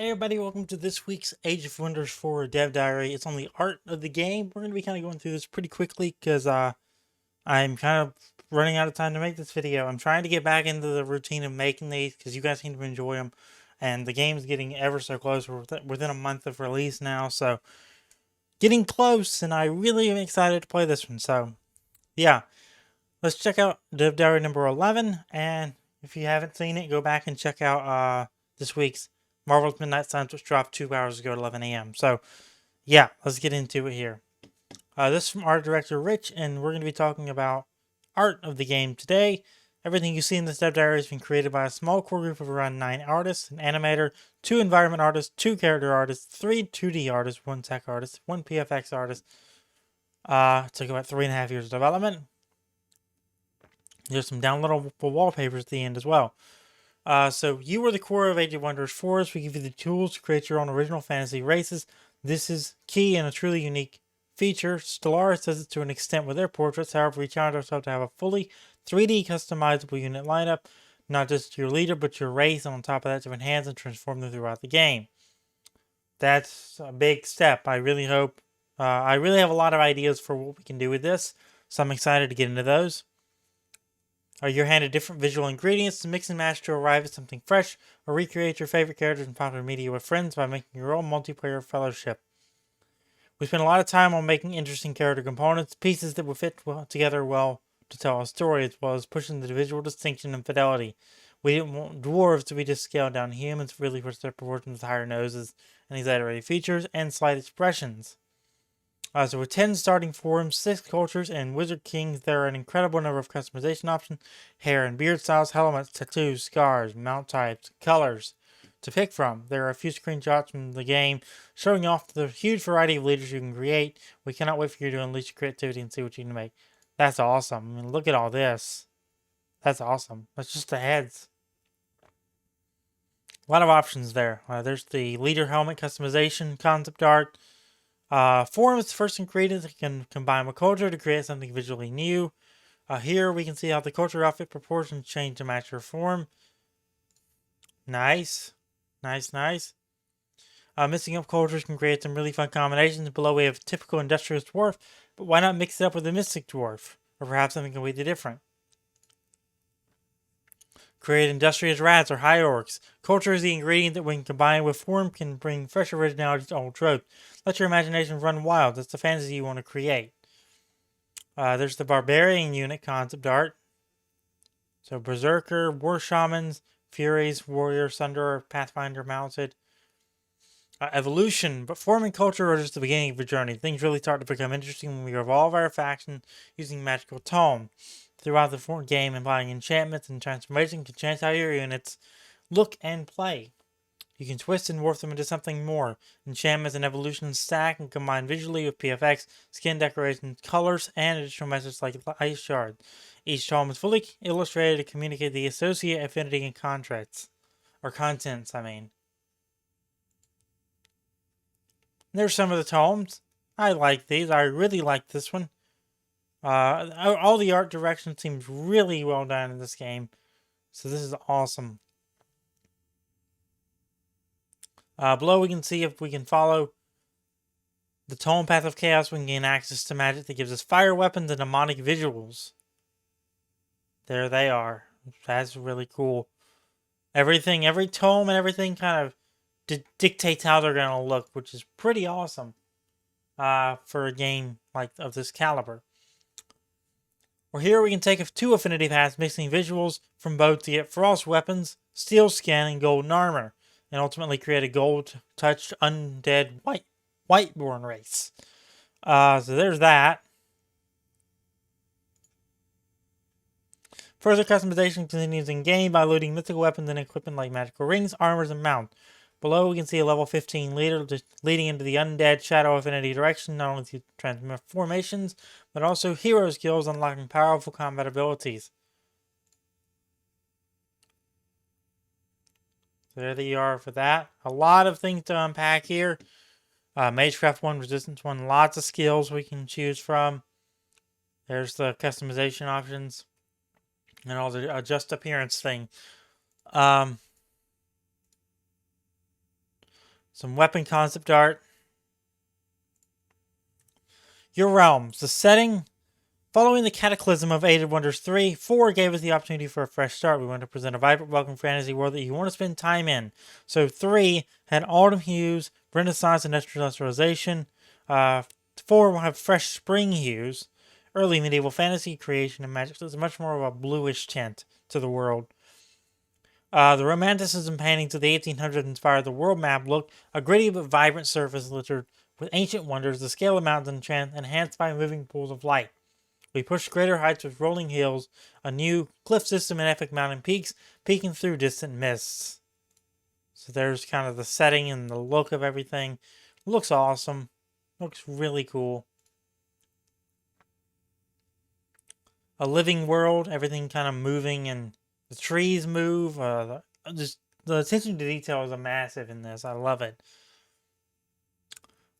Hey everybody, welcome to this week's Age of Wonders 4 Dev Diary. It's on the art of the game. We're going to be kind of going through this pretty quickly because I'm kind of running out of time to make this video. I'm trying to get back into the routine of making these because you guys seem to enjoy them. And the game's getting ever so close. We're within a month of release now, so getting close, and I really am excited to play this one. So, yeah, let's check out Dev Diary number 11, and if you haven't seen it, go back and check out this week's Marvel's Midnight Suns, which dropped 2 hours ago at 11 a.m. So, yeah, let's get into it here. This is from art director Rich, and we're going to be talking about art of the game today. Everything you see in this dev diary has been created by a small core group of around 9 artists, an animator, 2 environment artists, 2 character artists, 3 2D artists, 1 tech artist, 1 PFX artist. It took about 3.5 years of development. There's some downloadable wallpapers at the end as well. So you are the core of Age of Wonders 4. We give you the tools to create your own original fantasy races. This is key and a truly unique feature. Stellaris does it to an extent with their portraits. However, we challenge ourselves to have a fully 3D customizable unit lineup. Not just your leader, but your race, and on top of that, to enhance and transform them throughout the game. That's a big step. I really hope. I really have a lot of ideas for what we can do with this, so I'm excited to get into those. You're handed different visual ingredients to mix and match to arrive at something fresh, or recreate your favorite characters in popular media with friends by making your own multiplayer fellowship. We spent a lot of time on making interesting character components, pieces that would fit together well to tell a story, as well as pushing the visual distinction and fidelity. We didn't want dwarves to be just scaled down humans, really push their proportions with higher noses and exaggerated features and slight expressions. So with 10 starting forms, 6 cultures, and Wizard Kings, there are an incredible number of customization options, hair and beard styles, helmets, tattoos, scars, mount types, colors to pick from. There are a few screenshots from the game showing off the huge variety of leaders you can create. We cannot wait for you to unleash your creativity and see what you can make. That's awesome. I mean, look at all this. That's awesome. That's just the heads. A lot of options there. There's the leader helmet customization, concept art. Form is the first ingredient that can combine with culture to create something visually new. Here we can see how the culture outfit proportions change to match your form. Nice. Nice. Mixing up cultures can create some really fun combinations. Below we have typical industrious dwarf, but why not mix it up with a mystic dwarf? Or perhaps something completely different. Create industrious rats or high orcs. Culture is the ingredient that, when combined with form, can bring fresh originality to old tropes. Let your imagination run wild. That's the fantasy you want to create. There's the barbarian unit concept art. So berserker, war shamans, furies, warrior, sunderer, pathfinder mounted. Evolution, but form and culture are just the beginning of your journey. Things really start to become interesting when we evolve our faction using magical tome. Throughout the game, applying enchantments and transformation can change how your units look and play. You can twist and morph them into something more. Enchantments and evolution stack and combine visually with PFX, skin decorations, colors, and additional methods like ice shard. Each tome is fully illustrated to communicate the associate, affinity, and contracts. Or contents, I mean. There's some of the tomes. I like these. I really like this one. All the art direction seems really well done in this game. So this is awesome. Below we can see if we can follow the tone path of chaos, we can gain access to magic that gives us fire weapons and demonic visuals. There they are. That's really cool. Every tome and everything kind of dictates how they're going to look, which is pretty awesome for a game like of this caliber. Or here we can take 2 affinity paths, mixing visuals from both to get frost weapons, steel skin, and golden armor, and ultimately create a gold-touched undead whiteborn race. So there's that. Further customization continues in game by loading mythical weapons and equipment like magical rings, armors, and mount. Below we can see a level 15 leader leading into the undead shadow affinity direction, not only through transformations, but also hero skills unlocking powerful combat abilities. So there they are for that. A lot of things to unpack here. Magecraft 1, Resistance 1, lots of skills we can choose from. There's the customization options and all the adjust appearance thing. Some weapon concept art. Your realms. The setting. Following the cataclysm of Age of Wonders 3, 4 gave us the opportunity for a fresh start. We want to present a vibrant, welcome fantasy world that you want to spend time in. So 3 had autumn hues, Renaissance and industrialization. 4 will have fresh spring hues, early medieval fantasy creation and magic. So it's much more of a bluish tint to the world. The romanticism paintings of the 1800s inspired the world map look, a gritty but vibrant surface littered with ancient wonders, the scale of mountains enhanced by moving pools of light. We push greater heights with rolling hills, a new cliff system and epic mountain peaks, peeking through distant mists. So there's kind of the setting and the look of everything. Looks awesome. Looks really cool. A living world, everything kind of moving, and the trees move. Just the attention to detail is massive in this. I love it.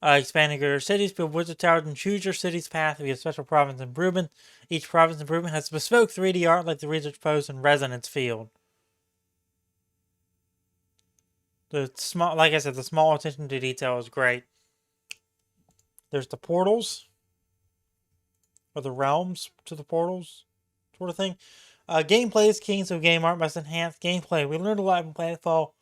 Expanding your cities, build wizard towers, and choose your city's path via special province improvement. Each province improvement has bespoke 3D art like the research post and resonance field. The small, like I said, the small attention to detail is great. There's the portals, or the realms to the portals, sort of thing. Gameplay is king, so game art must enhance gameplay. We learned a lot in Planetfall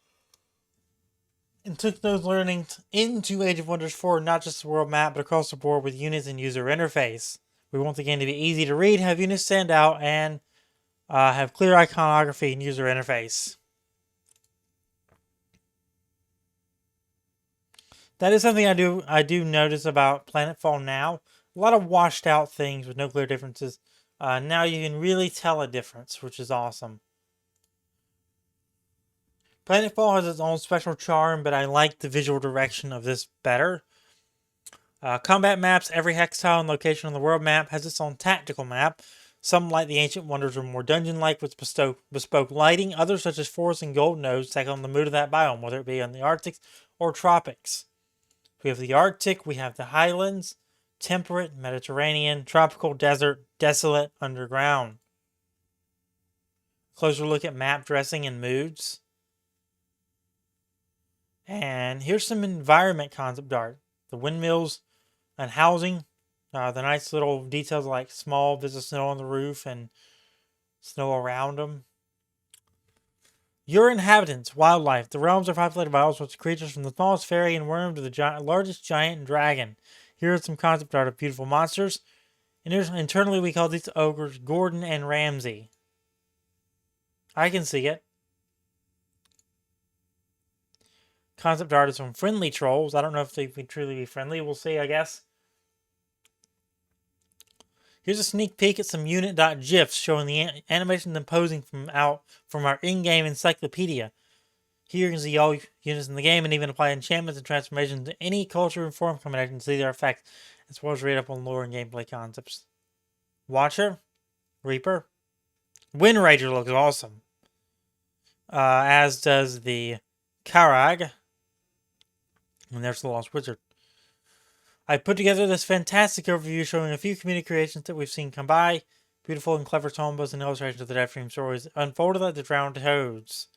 and took those learnings into Age of Wonders 4, not just the world map, but across the board with units and user interface. We want the game to be easy to read, have units stand out, and have clear iconography and user interface. That is something I do notice about Planetfall now. A lot of washed out things with no clear differences. Now you can really tell a difference, which is awesome. Planetfall has its own special charm, but I like the visual direction of this better. Combat maps, every hex tile and location on the world map has its own tactical map. Some, like the Ancient Wonders, are more dungeon-like with bespoke lighting. Others, such as Forest and Gold Nodes, take on the mood of that biome, whether it be in the Arctic or Tropics. We have the Arctic, we have the Highlands, Temperate, Mediterranean, Tropical, Desert, Desolate, Underground. Closer look at map dressing and moods. And here's some environment concept art. The windmills and housing. The nice little details like small bits of snow on the roof and snow around them. Your inhabitants, wildlife. The realms are populated by all sorts of creatures, from the smallest fairy and worm to the largest giant dragon. Here are some concept art of beautiful monsters. And internally we call these ogres Gordon and Ramsay. I can see it. Concept art is from friendly trolls. I don't know if they can truly be friendly. We'll see, I guess. Here's a sneak peek at some unit.gifs showing the animations and posing from our in-game encyclopedia. Here you can see all units in the game and even apply enchantments and transformations to any culture and form combination to see their effects, as well as read up on lore and gameplay concepts. Watcher, Reaper, Wind Rager looks awesome. As does the Karag. And there's the Lost Wizard. I put together this fantastic overview showing a few community creations that we've seen come by. Beautiful and clever tombas and illustrations of the Death Dream stories unfolded like the drowned toads.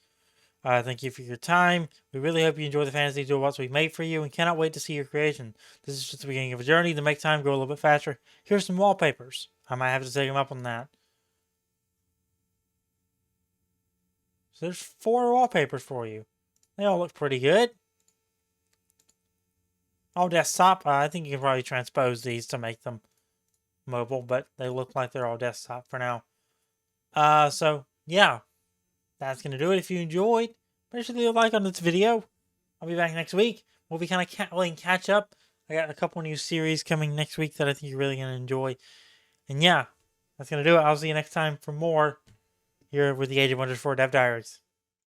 Thank you for your time. We really hope you enjoy the fantasy toolbox we've made for you and cannot wait to see your creation. This is just the beginning of a journey to make time go a little bit faster. Here's some wallpapers. I might have to take them up on that. So there's 4 wallpapers for you. They all look pretty good. All desktop. I think you can probably transpose these to make them mobile, but they look like they're all desktop for now. So, yeah. That's going to do it. If you enjoyed, make sure to leave a like on this video. I'll be back next week. We'll be kind of playing catch up. I got a couple new series coming next week that I think you're really going to enjoy. And yeah, that's going to do it. I'll see you next time for more here with the Age of Wonders 4 Dev Diaries.